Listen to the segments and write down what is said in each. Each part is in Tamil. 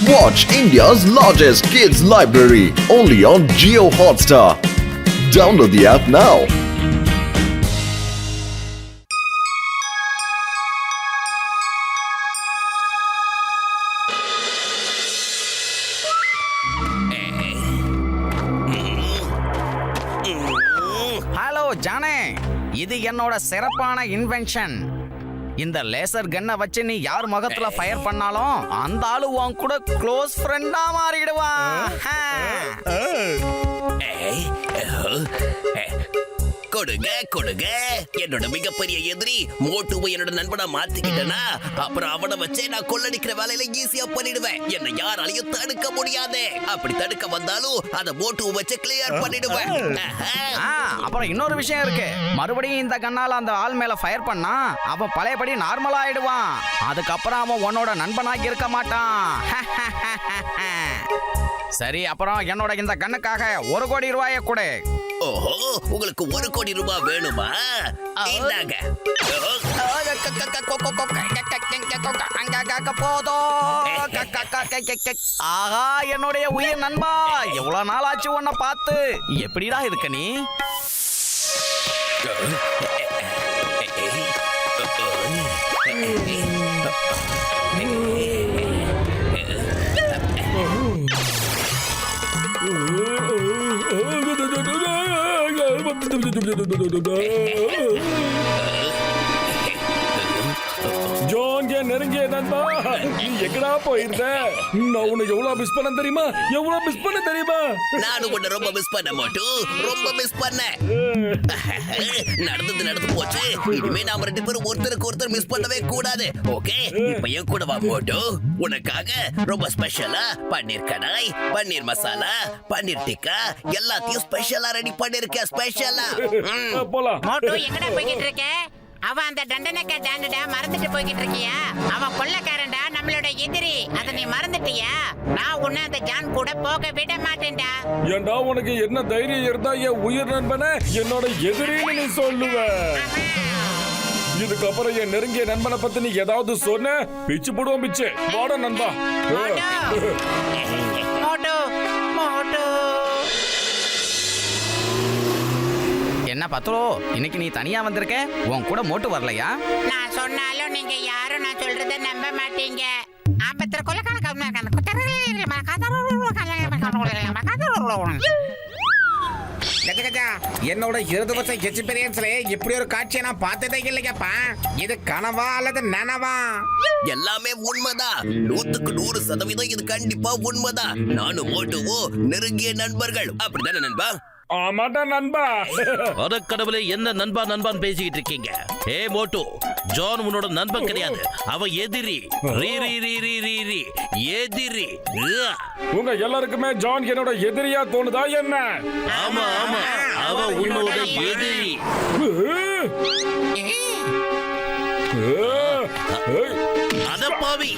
Watch India's largest kids library only on Jio Hotstar. Download the app now. Hello ஜானே, இது என்னோட சிறப்பான இன்வென்ஷன். இந்த லேசர் கன்னை வச்சு நீ யார் முகத்துல ஃபயர் பண்ணாலும் அந்த ஆளு உன் கூட க்ளோஸ் ஃப்ரெண்டா மாறிடுவான். கொடுங்க கொடுங்க. என்னோட மிகப்பெரிய எதிரி மோட்டுவை என்னோட நண்பனா மாத்திக்கிட்டேனா அப்புறம் அவனை வச்சே நான் கொள்ளடிக்கிற வேலையில ஈஸியா பண்ணிடுவேன். என்னை யாராலையும் தடுக்க முடியாது. அப்படி தடுக்க வந்தாலும் அத மோட்டுவை வச்சு கிளியர் பண்ணிடுவேன். அப்புறம் இன்னொரு விஷயம் இருக்கு. மறுபடியும் இந்த கண்ணால அந்த ஆள் மேல ஃபயர் பண்ணா அவன் பழையபடி நார்மலா ஆயிடுவான். அதுக்கப்புறம் அவன் உன்னோட நண்பனாக இருக்க மாட்டான். சரி, அப்புறம் என்னோட இந்த கண்ணுக்காக 1 கோடி ரூபாயை கொடு. ஓஹோ, உங்களுக்கு 1 கோடி ரூபாய் வேணுமா? இந்தாங்க. ஆஹா, என்னுடைய உயிர் நண்பா, எவ்வளவு நாள் ஆச்சு உன்னை பார்த்து. எப்படிடா இருக்க நீ? ஜான், என் நெருங்கிய நண்பா, நீ எங்கடா போயிருந்த? நான் உன்னை எவ்வளவு மிஸ் பண்ண தெரியுமா? நானும் உன்னை ரொம்ப மிஸ் பண்ண மாட்டோம். ரொம்ப மிஸ் பண்ண. நடந்து போச்சு. இனிமே நாம 2 பேரும் ஒருத்தருக்கு ஒருத்தர் மிஸ் பண்ணவே கூடாது. ஓகே, இப்ப என் கூட வா மோட்டு. உனக்காக ரொம்ப ஸ்பெஷலா பன்னீர் கடாய், பன்னீர் மசாலா, பன்னீர் டிக்கா எல்லாத்தையும் ஸ்பெஷலா ரெடி பண்ணிருக்கேன். ஸ்பெஷலா போலாம். மோட்டு, எங்கடா போய்கிட்டு இருக்க? அவன் அந்த தண்டனக்க டாண்டடா மறந்துட்டு போய்கிட்டு இருக்கியா? அவன் கொள்ளக்காரன்டா, நம்மளோட எதிரி. அத நீ மறந்துட்டியா? நான் உன்னை அந்த ஜான் கூட போக விட மாட்டேன்டா. ஏண்டா, உனக்கு என்ன தைரியம் இருந்தா என் உயிர் நண்பனை என்னோட எதிரின்னு நீ சொல்லுவ? இதுக்கப்புறம் என் நெருங்கிய நண்பனை பத்தி நீ ஏதாவது சொன்ன பிச்சு போடுவோம். பிச்சு வாட நண்பா. மோட்டு, மோட்டு. என்ன பத்ரோ, இன்னைக்கு நீ தனியா வந்திருக்க? உன் கூட மோட்டு வரலையா? நான் சொன்னாலும் நீங்க யாரும் நான் சொல்றத நம்ப மாட்டீங்க. என்னோட 20 வருஷம் எக்ஸ்பீரியன்ஸ்ல இப்படி ஒரு காட்சியை நான் பார்த்ததே இல்லையாப்பா. இது கனவா அல்லது நனவா? எல்லாமே உண்மைதான். 100% இது கண்டிப்பா உண்மைதான். நானும் மோட்டுவும் நெருங்கிய நண்பர்கள். அப்படிதானே நண்பா? ஆமாடா நண்பா. அட கடவுளே, என்ன நண்பான் பேசிக்கிட்டு இருக்கீங்க? ஏ மோட்டு, ஜான் உன்னோட நண்பன் கிடையாது, அவன் எதிரி. எதிரி. உங்க எல்லாருக்குமே ஜான் என்னோட எதிரியா தோணுதா என்ன? ஆமா, அவன் உன்னோட எதிரி. அத பாவி.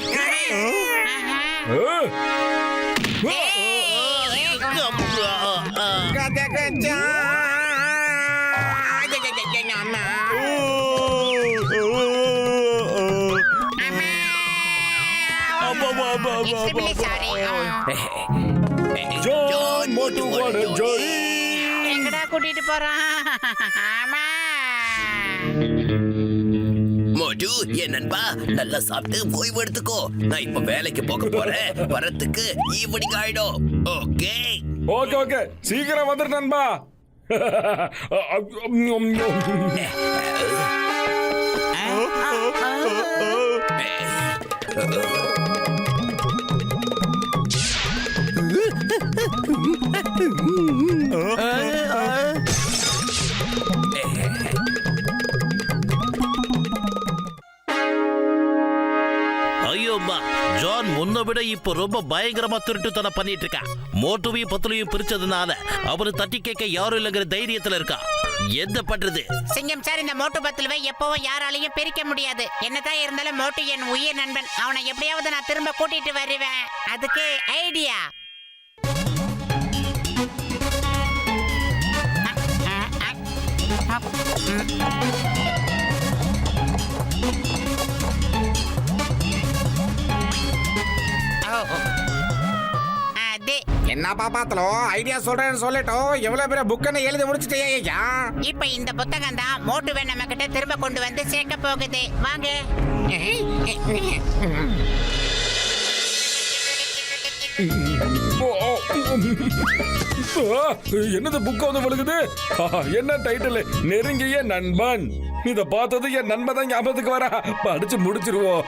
ஜான், மோட்டுவோட ஜோடி எங்கடா கூட்டிட்டு போறான்? மோட்டு, என் நண்பா, நல்லா சாப்பிட்டு ஓய்வு எடுத்துக்கோ. நான் இப்ப வேலைக்கு போக போறேன். வரத்துக்கு ஈவினிங் ஆயிடும். ஓகே ஓகே, சீக்கிரம் வந்துரு நண்பா. ஐயோம்மா, ஜான் முன்ன விட இப்ப ரொம்ப பயங்கரமா திருட்டுத்தனம் பண்ணிட்டு இருக்கான். மோட்டுவையும் பத்துலையும் பிரிச்சதுனால அவரு தட்டி கேட்க யாரும் இல்லைங்கிற தைரியத்துல இருக்கா. என்ன பண்றது? சிங்கம் சார், இந்த மோட்டு பத்துலுவை எப்பவும் யாராலையும் பிரிக்க முடியாது. என்னதான் இருந்தாலும் மோட்டு என் உயிர் நண்பன். அவனை எப்படியாவது நான் திரும்ப கூட்டிட்டு வருவேன். அதுக்கு ஐடியா. Oh. என்னப்பா பாத்தலோ ஐடியா சொல்றேன்னு சொல்லட்டும் எவ்வளவு பேர புக்கன்னு எழுதி முடிச்சிட்டே ஐயா. இப்ப இந்த புத்தகம் தான் மோட்டுவை நம்ம கிட்ட திரும்ப கொண்டு வந்து சேர்க்க போகுது. வாங்க. என்னது புக்க வந்து விழுகுது? என்ன டைட்டில்? நெருங்கிய நண்பன். இத பார்த்தது என் நண்பன் தான் ஞாபகத்துக்கு வரா. படிச்சு முடிச்சிருவோம்.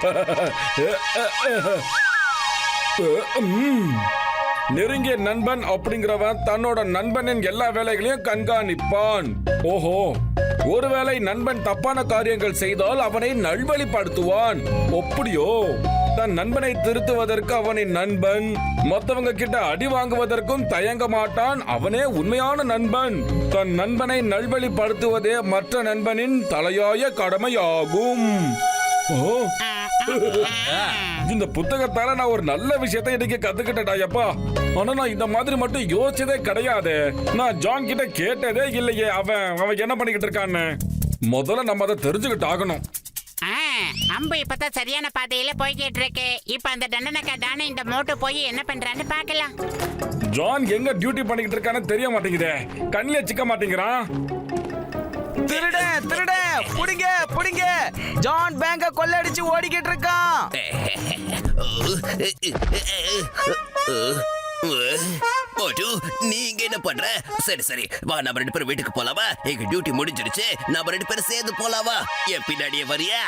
நெருங்கிய நண்பன் அப்படிங்கிறவன் தன்னோட நண்பனின் எல்லா வேலைகளையும் கண்காணிப்பான். ஓஹோ, ஒருவேளை நண்பன் தப்பான காரியங்கள் செய்தால் அவனை நல்வழிப்படுத்துவான். அப்படியோ? தன் நண்பனை திருத்துவதற்கு அவனின் நண்பன் மற்றவங்க கிட்ட அடி வாங்குவதற்கும் தயங்க மாட்டான். அவனே உண்மையான நண்பன். தன் நண்பனை நல்வழிப்படுத்துவதே மற்ற நண்பனின் தலையாய கடமையாகும். ஓ, இந்த புத்தகத்தால நான் ஒரு நல்ல விஷயத்தை இன்னைக்கு கத்துக்கிட்டேன்டாயப்பா. ஆனா நான் இந்த மாதிரி மட்டும் யோசிச்சதே கிடையாது. நான் ஜான் கிட்ட கேட்டதே இல்லையே அவன் என்ன பண்ணிக்கிட்டு இருக்கான்னு. முதல்ல நம்ம அதை தெரிஞ்சுக்கிட்டு ஆகணும். அம்பு இப்பதான் சரியான பாதையில போய்கிட்டு இருக்கு. இப்ப அந்த தண்டனக்கா தானே இந்த மோட்டு போய் என்ன பண்றான்னு பாக்கலாம். ஜான் எங்க டியூட்டி பண்ணிக்கிட்டு இருக்கான்னு தெரிய மாட்டேங்குதே. கண்ணிலே சிக்க மாட்டேங்கிறான். திருட புடிங்க புடிங்க. ஜான் பேங்க கொள்ளடிச்சு ஓடிக்கிட்டு இருக்கான். மோட்டு, நீங்க என்ன பண்ற? சரி சரி, வா நம்ம 2 பேரும் வீட்டுக்கு போலாமா? எங்க டியூட்டி முடிஞ்சிருச்சு. நம்ம 2 பேரும் சேர்ந்து போலாமா? என் பின்னாடியே வரியா?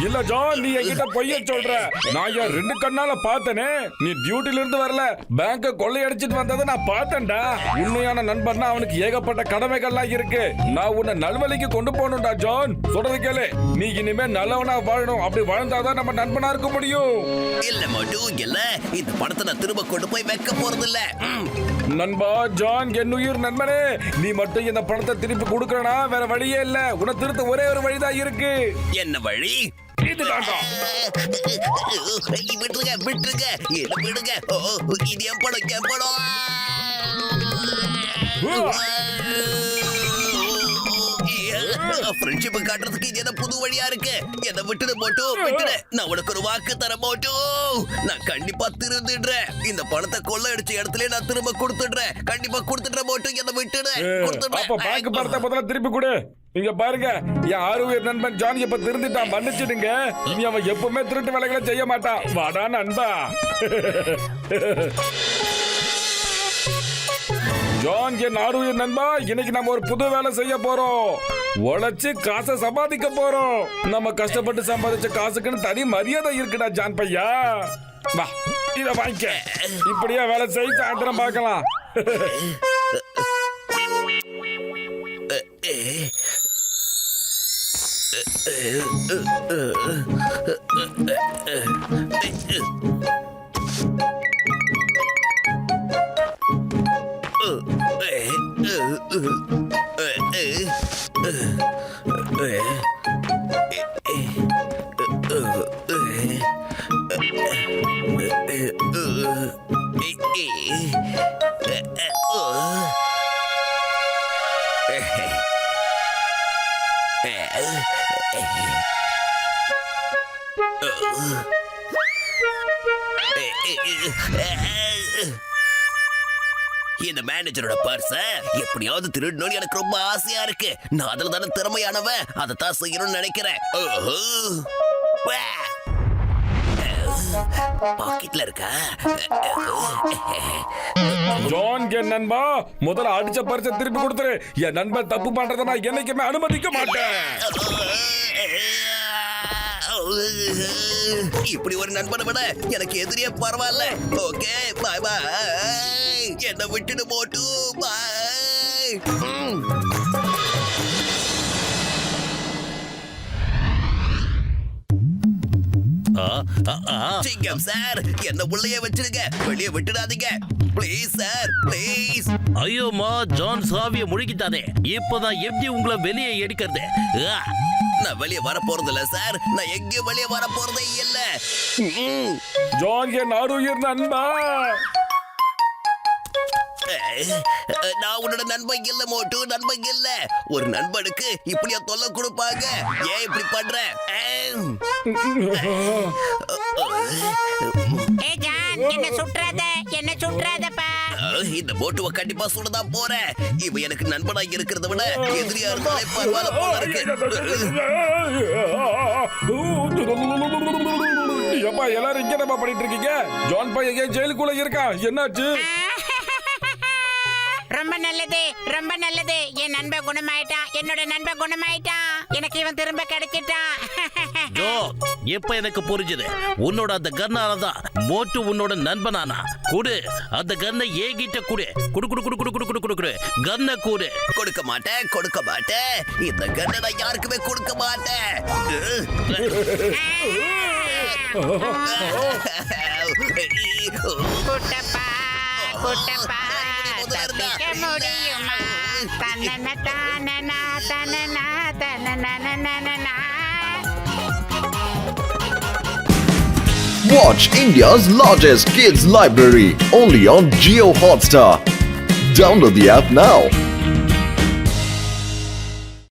இல்ல ஜான், நீ என்கிட்ட பொய்ய சொல்ற. நான் என் 2 கண்ணால பார்த்தனே. நீ டியூட்டில இருந்து வரல, பேங்க கொள்ளையடிச்சிட்டு வந்ததை நான் பார்த்தேன்டா. உண்மையான நண்பன்னா அவனுக்கு ஏகப்பட்ட கடமைகள்லாம் இருக்கு. நான் உன்னை நல்வழிக்கு கொண்டு போகணும்டா ஜான். சொல்றது கேளு, நீ இனிமே நல்லவனா வாழணும். அப்படி வாழ்ந்தாதான் நம்ம நண்பனா இருக்க முடியும். இல்ல மோட்டு, இல்ல, இந்த பணத்தை நான் திரும்ப கொண்டு போய் வைக்க போறது இல்ல. நண்பா ஜான், என் உயிர் நண்பனே, நீ மட்டும் இந்த பணத்தை திருப்பி கொடுக்கறனா வேற வழியே இல்ல. உன்னை திருத்த ஒரே ஒரு வழிதான் இருக்கு. என்ன வழி? இதுதான்டா. விட்டுருங்க விட்டுருங்க, என்ன விடுங்க. இது என் படம், என் படம். ஃப்ரெண்ட்ஷிப் காட்டுறதுக்கு இது என்ன புது வழியா இருக்கு? என்ன விட்டுடு மோட்டு, விட்டுடு. நான் உனக்கு ஒரு வாக்கு தர மோட்டு. நான் கண்டிப்பா திருந்துடுறேன். இந்த பணத்தை கொள்ள அடிச்ச இடத்துல நான் திரும்ப கொடுத்துடுறேன். கண்டிப்பா கொடுத்துடுறேன் மோட்டு. என்ன விட்டுடு. அப்ப பேங்க் பணத்தை முதல்ல திருப்பி கொடு. இங்க பாருங்க, என் ஆறுயிர் நண்பன் ஜான் இப்ப திருந்திட்டான். மன்னிச்சிடுங்க. இனி அவன் எப்பவுமே திருட்டு வேலைகளை செய்ய மாட்டான். வாடா நண்பா. ஜான், என் ஆறுயிர் நண்பா, இன்னைக்கு நம்ம ஒரு புது வேலை செய்ய போறோம். உழைச்சு காசை சம்பாதிக்க போறோம். நம்ம கஷ்டப்பட்டு சம்பாதிச்ச காசுக்குன்னு தனி மரியாதை இருக்குடா ஜான் பையா. வா, இத வாங்கிக்க. இப்படியே வேலை செய், சாயந்தரம் பார்க்கலாம். இந்த மேனேஜரோட பர்ஸ எப்படியாவது திருடணும்னு எனக்கு ரொம்ப ஆசையா இருக்கு. நான் அதுல தானே திறமையானவன். அதைத்தான் செய்யணும்னு நினைக்கிறேன். பாக்கெட்ல இருக்கா? ஜான், என் நண்பா, முதல்ல அடிச்ச பரிசை திருப்பி கொடுத்துரு. என் நண்பன் தப்பு பண்றதை நான் என்னைக்குமே அனுமதிக்க மாட்டேன். இப்படி ஒரு நண்பனை விட எனக்கு எதிரியே பரவாயில்ல. ஓகே, பாய் பாய். என்ன விட்டுடு மோட்டு, பாய். சிங்கம் சார், என்ன உள்ளே வச்சிருங்க. வெளியே விட்டுடாதீங்க ப்ளீஸ் சார், ப்ளீஸ். ஐயோமா, ஜான் சாவிய முழுகிட்டானே. இப்பதான் எப்படி உங்களை வெளியே எடுக்கிறது? நான் வெளியே வர போறது இல்ல சார். நான் எங்கேயும் வெளியே வர போறதே இல்ல. ஜான், என் ஆறுயிர் நண்பா. நான் உன்னோட நண்பன் இல்ல மோட்டு, நண்பன் இல்ல. ஒரு நண்பனுக்கு இப்படியா தொல்லை கொடுப்பாங்க? ஏன் இப்படி பண்ற? ஏ ஜான், என்ன சுற்றாத. சுற்றாதப்பா. இந்த மோட்டுவை கண்டிப்பா சுடதான் போறேன். இவன் எனக்கு நண்பனா இருக்கிறத விட எதிரியா இருந்தாலே பரவாயில்ல போல இருக்கு. எப்பா எல்லாரும் இங்க என்ன பண்ணிட்டு இருக்கீங்க? ஜான் பையன் ஏன் ஜெயிலுக்குள்ள இருக்கா? என்னாச்சு? ரொம்ப நல்லது, ரொம்ப நல்லது. என் நண்பன் குணமாயிட்டான், என்னோட நண்பன் குணமாயிட்டான். எனக்கு இவன் திரும்ப கிடைச்சிட்டான். ஜோ, இப்ப எனக்கு புரிஞ்சது. உன்னோட அந்த கன்னாலதான் மோட்டு உன்னோட நண்பனானா. குடு அந்த கன்னை ஏகிட்ட குடு. குடு குடு குடு குடு குடு குடு குடு குடு கன்னை குடு. கொடுக்க மாட்டேன், கொடுக்க மாட்டேன். இந்த கண்ணை நான் யாருக்குமே கொடுக்க மாட்டேன். குட்டப்பா, குட்டப்பா, தப்பிக்க முடியுமா? தன்னன தானன தனன தனனனனனன. Watch India's largest kids library only on Geo Hotstar. Download the app now.